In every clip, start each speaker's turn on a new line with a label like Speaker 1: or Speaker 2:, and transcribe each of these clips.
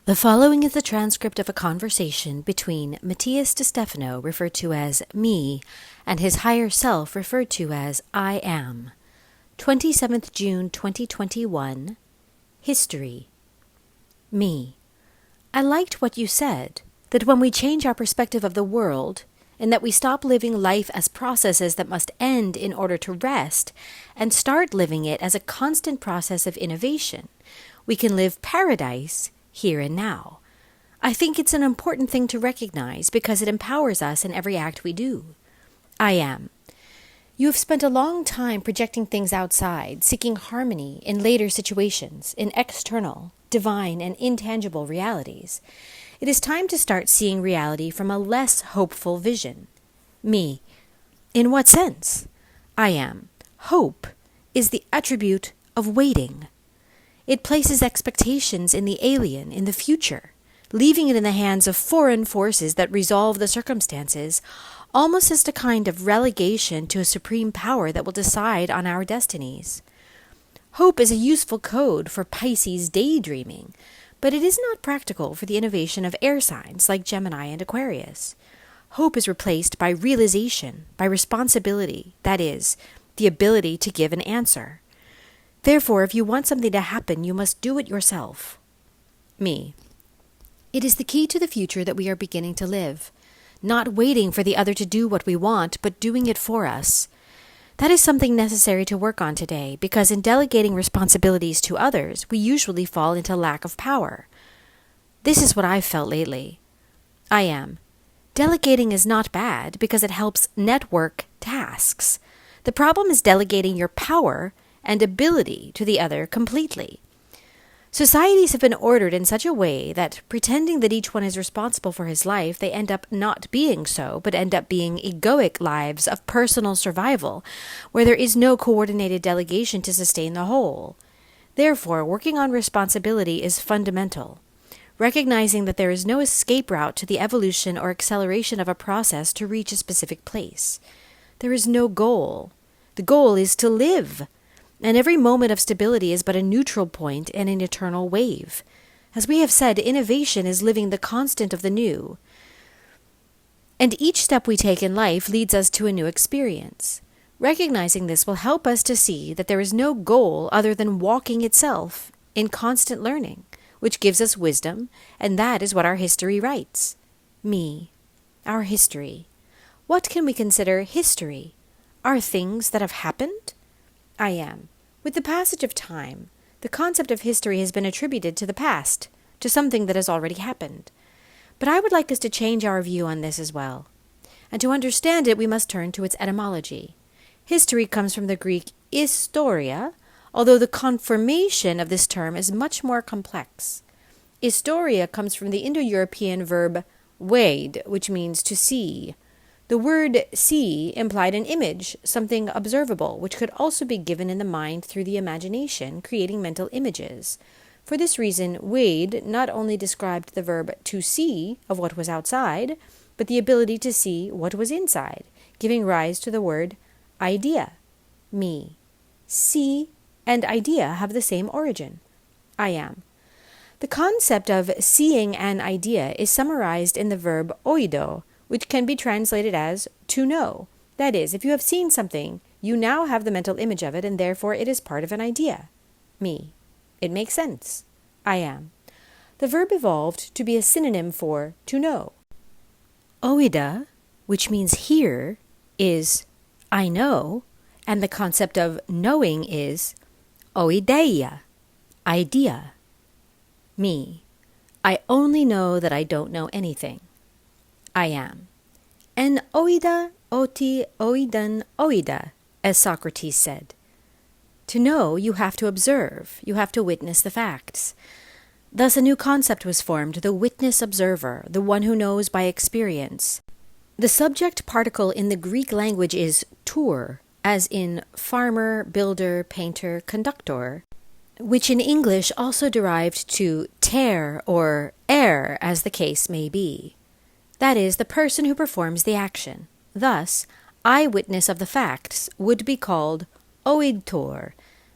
Speaker 1: The following is a transcript of a conversation between Matías De Stefano, referred to as me, and his higher self, referred to as I am. 27th June 2021. History. Me. I liked what you said, that when we change our perspective of the world, and that we stop living life as processes that must end in order to rest, and start living it as a constant process of innovation, we can live paradise here and now. I think it's an important thing to recognize because it empowers us in every act we do. I am. You have spent a long time projecting things outside, seeking harmony in later situations, in external, divine, and intangible realities. It is time to start seeing reality from a less hopeful vision. Me. In what sense? I am. Hope is the attribute of waiting. It places expectations in the alien, in the future, leaving it in the hands of foreign forces that resolve the circumstances, almost as a kind of relegation to a supreme power that will decide on our destinies. Hope is a useful code for Pisces daydreaming, but it is not practical for the innovation of air signs like Gemini and Aquarius. Hope is replaced by realization, by responsibility, that is, the ability to give an answer. Therefore, if you want something to happen, you must do it yourself. Me. It is the key to the future that we are beginning to live, not waiting for the other to do what we want, but doing it for us. That is something necessary to work on today, because in delegating responsibilities to others, we usually fall into lack of power. This is what I've felt lately. I am. Delegating is not bad because it helps network tasks. The problem is delegating your power and ability to the other completely. Societies have been ordered in such a way that, pretending that each one is responsible for his life, they end up not being so, but end up being egoic lives of personal survival, where there is no coordinated delegation to sustain the whole. Therefore, working on responsibility is fundamental, recognizing that there is no escape route to the evolution or acceleration of a process to reach a specific place. There is no goal. The goal is to live. And every moment of stability is but a neutral point and an eternal wave. As we have said, innovation is living the constant of the new. And each step we take in life leads us to a new experience. Recognizing this will help us to see that there is no goal other than walking itself in constant learning, which gives us wisdom, and that is what our history writes. Me. Our history. What can we consider history? Are things that have happened? I am. With the passage of time, the concept of history has been attributed to the past, to something that has already happened. But I would like us to change our view on this as well. And to understand it, we must turn to its etymology. History comes from the Greek historia, although the conformation of this term is much more complex. Historia comes from the Indo-European verb weid, which means to see. The word see implied an image, something observable, which could also be given in the mind through the imagination, creating mental images. For this reason, weid not only described the verb to see of what was outside, but the ability to see what was inside, giving rise to the word idea. Me. See and idea have the same origin. I am. The concept of seeing an idea is summarized in the verb oido, which can be translated as to know. That is, if you have seen something, you now have the mental image of it, and therefore it is part of an idea. Me. It makes sense. I am. The verb evolved to be a synonym for to know. Oida, which means hear, is I know, and the concept of knowing is oideia, idea. Me. I only know that I don't know anything. I am. En oida oti oidan oida, as Socrates said. To know, you have to observe, you have to witness the facts. Thus a new concept was formed, the witness observer, the one who knows by experience. The subject particle in the Greek language is tour, as in farmer, builder, painter, conductor, which in English also derived to ter or er, as the case may be. That is, the person who performs the action. Thus, eyewitness of the facts would be called oidtor,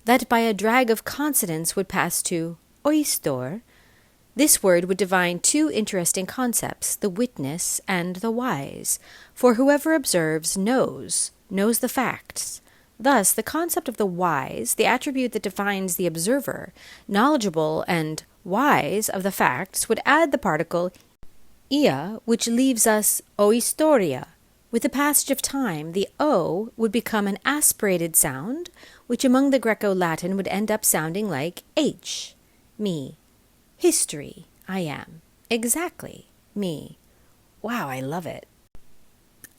Speaker 1: that by a drag of consonants would pass to oistor, This word would define two interesting concepts, the witness and the wise. For whoever observes knows the facts. Thus, the concept of the wise, the attribute that defines the observer, knowledgeable and wise of the facts, would add the particle ia, which leaves us o historia. With the passage of time, the O would become an aspirated sound, which among the Greco-Latin would end up sounding like H. Me. History. I am. Exactly. Me. Wow, I love it.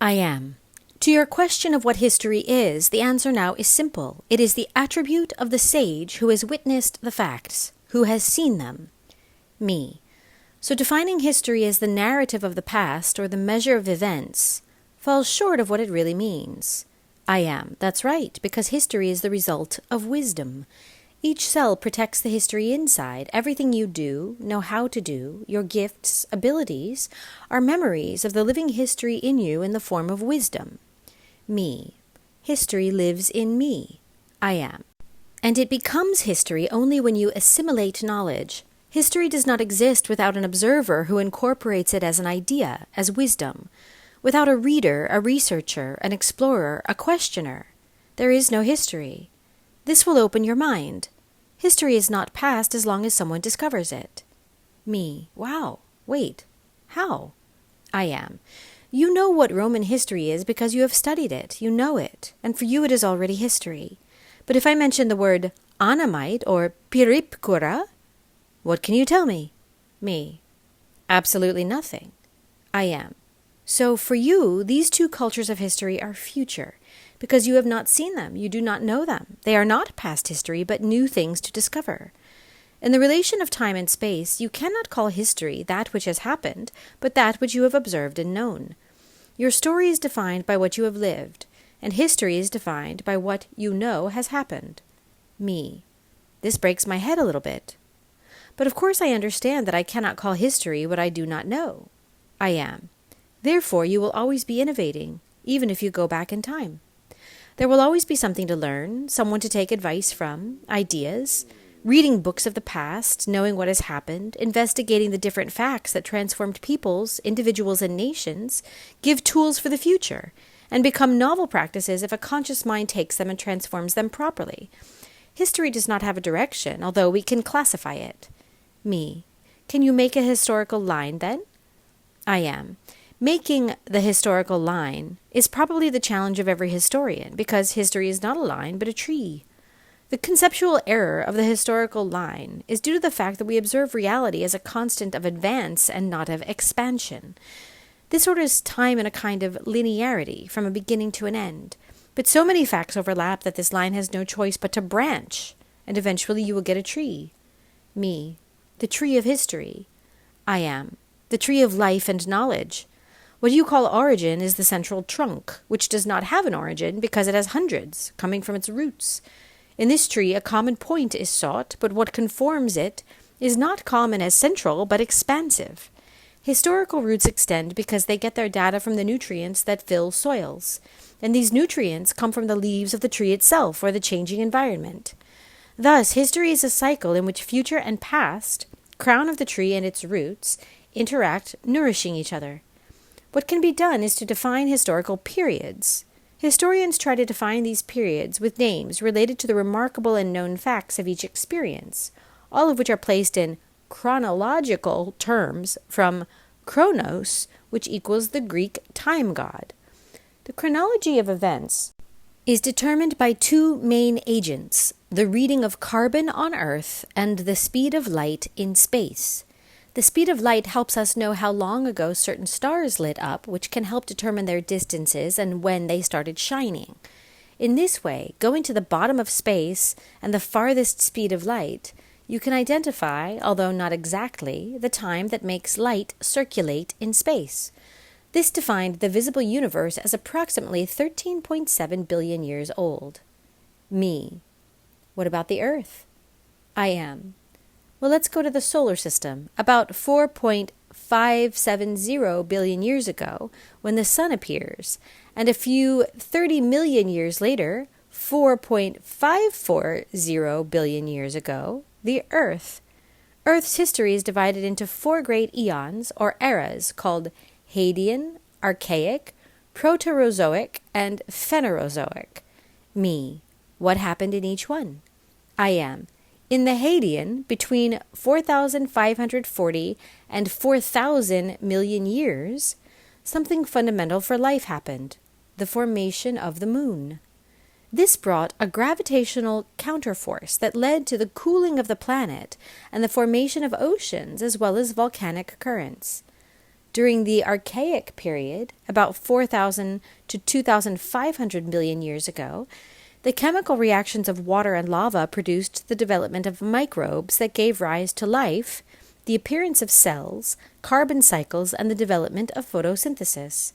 Speaker 1: I am. To your question of what history is, the answer now is simple. It is the attribute of the sage who has witnessed the facts, who has seen them. Me. So defining history as the narrative of the past or the measure of events falls short of what it really means. I am. That's right, because history is the result of wisdom. Each cell protects the history inside. Everything you do, know how to do, your gifts, abilities, are memories of the living history in you in the form of wisdom. Me. History lives in me. I am. And it becomes history only when you assimilate knowledge. History does not exist without an observer who incorporates it as an idea, as wisdom. Without a reader, a researcher, an explorer, a questioner, there is no history. This will open your mind. History is not past as long as someone discovers it. Me. Wow. Wait. How? I am. You know what Roman history is because you have studied it. You know it. And for you it is already history. But if I mention the word Anamite or Piripkura, what can you tell me? Me. Absolutely nothing. I am. So for you, these two cultures of history are future. Because you have not seen them, you do not know them. They are not past history, but new things to discover. In the relation of time and space, you cannot call history that which has happened, but that which you have observed and known. Your story is defined by what you have lived, and history is defined by what you know has happened. Me. This breaks my head a little bit. But of course I understand that I cannot call history what I do not know. I am. Therefore, you will always be innovating, even if you go back in time. There will always be something to learn, someone to take advice from, ideas, reading books of the past, knowing what has happened, investigating the different facts that transformed peoples, individuals, and nations, give tools for the future, and become novel practices if a conscious mind takes them and transforms them properly. History does not have a direction, although we can classify it. Me. Can you make a historical line, then? I am. Making the historical line is probably the challenge of every historian, because history is not a line, but a tree. The conceptual error of the historical line is due to the fact that we observe reality as a constant of advance and not of expansion. This orders time in a kind of linearity, from a beginning to an end. But so many facts overlap that this line has no choice but to branch, and eventually you will get a tree. Me. The tree of history. I am. The tree of life and knowledge. What you call origin is the central trunk, which does not have an origin because it has hundreds coming from its roots. In this tree, a common point is sought, but what conforms it is not common as central, but expansive. Historical roots extend because they get their data from the nutrients that fill soils, and these nutrients come from the leaves of the tree itself or the changing environment. Thus, history is a cycle in which future and past, crown of the tree and its roots, interact, nourishing each other. What can be done is to define historical periods. Historians try to define these periods with names related to the remarkable and known facts of each experience, all of which are placed in chronological terms from chronos, which equals the Greek time god. The chronology of events is determined by two main agents, the reading of carbon on Earth and the speed of light in space. The speed of light helps us know how long ago certain stars lit up, which can help determine their distances and when they started shining. In this way, going to the bottom of space and the farthest speed of light, you can identify, although not exactly, the time that makes light circulate in space. This defined the visible universe as approximately 13.7 billion years old. Me. What about the Earth? I am. Well, let's go to the solar system. About 4.570 billion years ago, when the sun appears, and a few 30 million years later, 4.540 billion years ago, the Earth. Earth's history is divided into 4 great eons, or eras, called Hadean, Archaic, Proterozoic, and Phanerozoic. Me. What happened in each one? I am. In the Hadean, between 4,540 and 4,000 million years, something fundamental for life happened: the formation of the moon. This brought a gravitational counterforce that led to the cooling of the planet and the formation of oceans as well as volcanic currents. During the Archaic period, about 4,000 to 2,500 million years ago, the chemical reactions of water and lava produced the development of microbes that gave rise to life, the appearance of cells, carbon cycles, and the development of photosynthesis.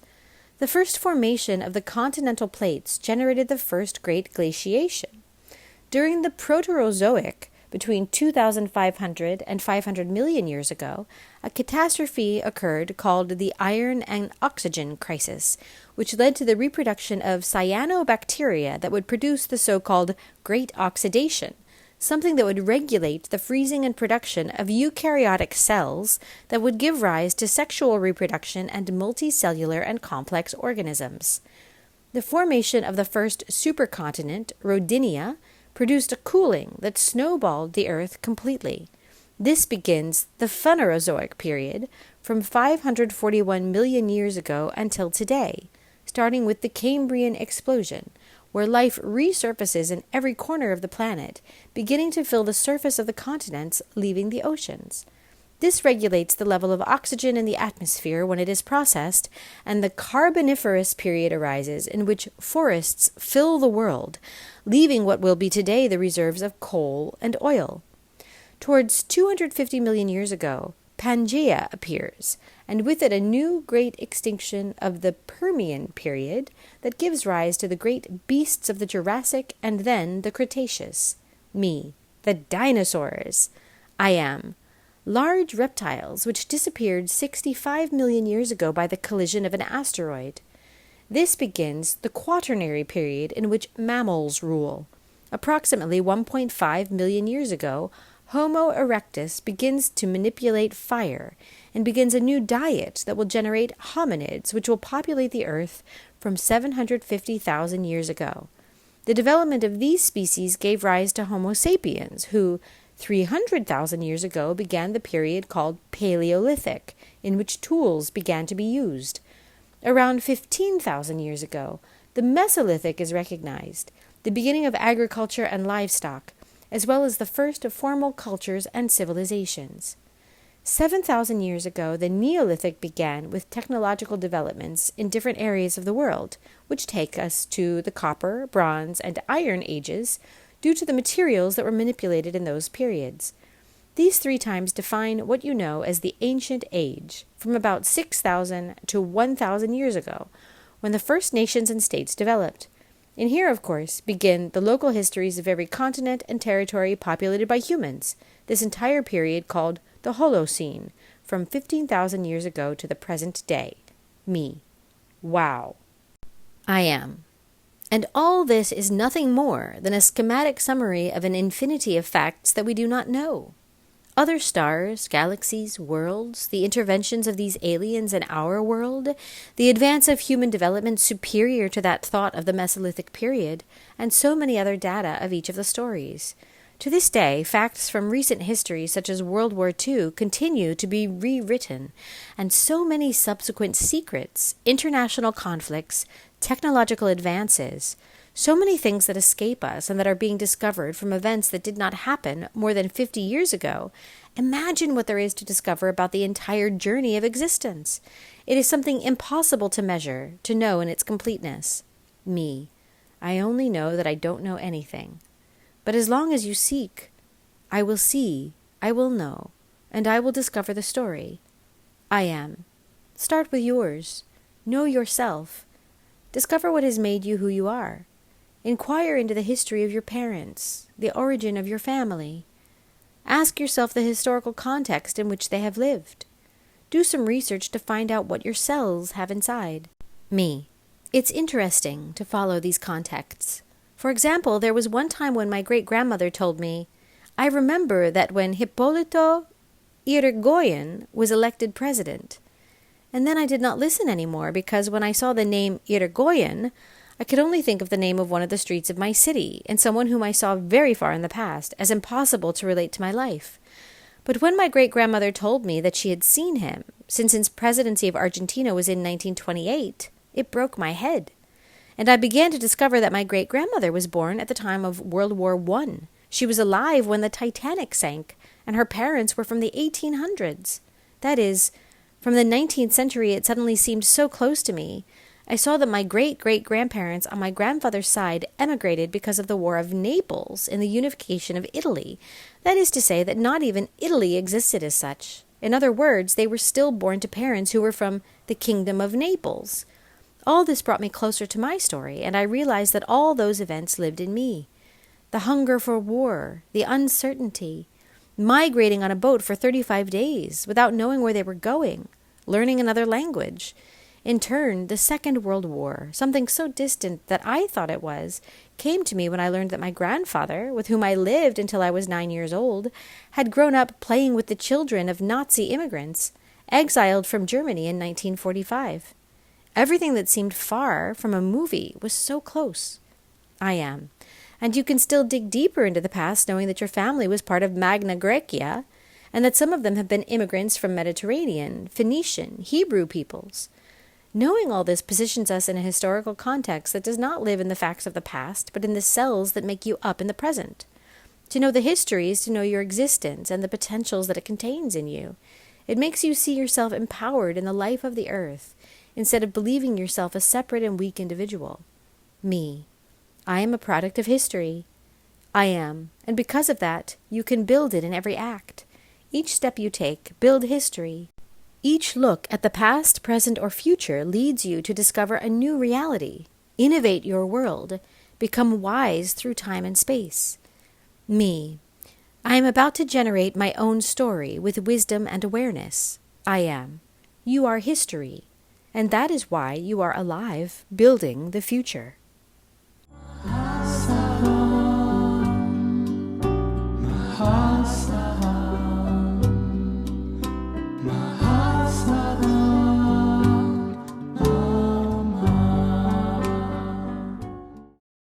Speaker 1: The first formation of the continental plates generated the first great glaciation. During the Proterozoic, between 2,500 and 500 million years ago, a catastrophe occurred called the iron and oxygen crisis, which led to the reproduction of cyanobacteria that would produce the so-called Great Oxidation, something that would regulate the freezing and production of eukaryotic cells that would give rise to sexual reproduction and multicellular and complex organisms. The formation of the first supercontinent, Rodinia, produced a cooling that snowballed the Earth completely. This begins the Phanerozoic period from 541 million years ago until today, starting with the Cambrian explosion, where life resurfaces in every corner of the planet, beginning to fill the surface of the continents, leaving the oceans. This regulates the level of oxygen in the atmosphere when it is processed, and the Carboniferous period arises, in which forests fill the world, leaving what will be today the reserves of coal and oil. Towards 250 million years ago, Pangaea appears, and with it a new great extinction of the Permian period that gives rise to the great beasts of the Jurassic and then the Cretaceous. Me, the dinosaurs. I am. Large reptiles which disappeared 65 million years ago by the collision of an asteroid. This begins the Quaternary period in which mammals rule. Approximately 1.5 million years ago, Homo erectus begins to manipulate fire and begins a new diet that will generate hominids which will populate the earth from 750,000 years ago. The development of these species gave rise to Homo sapiens, who 300,000 years ago began the period called Paleolithic, in which tools began to be used. Around 15,000 years ago, the Mesolithic is recognized, the beginning of agriculture and livestock, as well as the first of formal cultures and civilizations. 7,000 years ago, the Neolithic began with technological developments in different areas of the world, which take us to the Copper, Bronze, and Iron Ages, due to the materials that were manipulated in those periods. These 3 times define what you know as the Ancient Age, from about 6,000 to 1,000 years ago, when the first nations and states developed. And here, of course, begin the local histories of every continent and territory populated by humans, this entire period called the Holocene, from 15,000 years ago to the present day. Me. Wow. I am. And all this is nothing more than a schematic summary of an infinity of facts that we do not know. Other stars, galaxies, worlds, the interventions of these aliens in our world, the advance of human development superior to that thought of the Mesolithic period, and so many other data of each of the stories. To this day, facts from recent history such as World War II continue to be rewritten, and so many subsequent secrets, international conflicts, technological advances, so many things that escape us and that are being discovered from events that did not happen more than 50 years ago. Imagine what there is to discover about the entire journey of existence. It is something impossible to measure, to know in its completeness. Me. I only know that I don't know anything. But as long as you seek, I will see, I will know, and I will discover the story. I am. Start with yours. Know yourself. Discover what has made you who you are. Inquire into the history of your parents, the origin of your family. Ask yourself the historical context in which they have lived. Do some research to find out what your cells have inside. Me. It's interesting to follow these contexts. For example, there was one time when my great-grandmother told me, I remember that when Hippolito Irigoyen was elected president. And then I did not listen anymore because when I saw the name Irigoyen, I could only think of the name of one of the streets of my city and someone whom I saw very far in the past as impossible to relate to my life. But when my great-grandmother told me that she had seen him, since his presidency of Argentina was in 1928, it broke my head. And I began to discover that my great-grandmother was born at the time of World War I. She was alive when the Titanic sank, and her parents were from the 1800s. That is, from the 19th century it suddenly seemed so close to me. I saw that my great-great-grandparents on my grandfather's side emigrated because of the War of Naples and the unification of Italy. That is to say that not even Italy existed as such. In other words, they were still born to parents who were from the Kingdom of Naples. All this brought me closer to my story, and I realized that all those events lived in me. The hunger for war, the uncertainty, migrating on a boat for 35 days without knowing where they were going, learning another language. In turn, the Second World War, something so distant that I thought it was, came to me when I learned that my grandfather, with whom I lived until I was 9 years old, had grown up playing with the children of Nazi immigrants, exiled from Germany in 1945. Everything that seemed far from a movie was so close. I am. And you can still dig deeper into the past knowing that your family was part of Magna Graecia, and that some of them have been immigrants from Mediterranean, Phoenician, Hebrew peoples. Knowing all this positions us in a historical context that does not live in the facts of the past, but in the cells that make you up in the present. To know the history is to know your existence and the potentials that it contains in you. It makes you see yourself empowered in the life of the earth, instead of believing yourself a separate and weak individual. Me. I am a product of history. I am, and because of that, you can build it in every act. Each step you take, build history. Each look at the past, present, or future leads you to discover a new reality, innovate your world, become wise through time and space. Me. I am about to generate my own story with wisdom and awareness. I am. You are history, and that is why you are alive, building the future.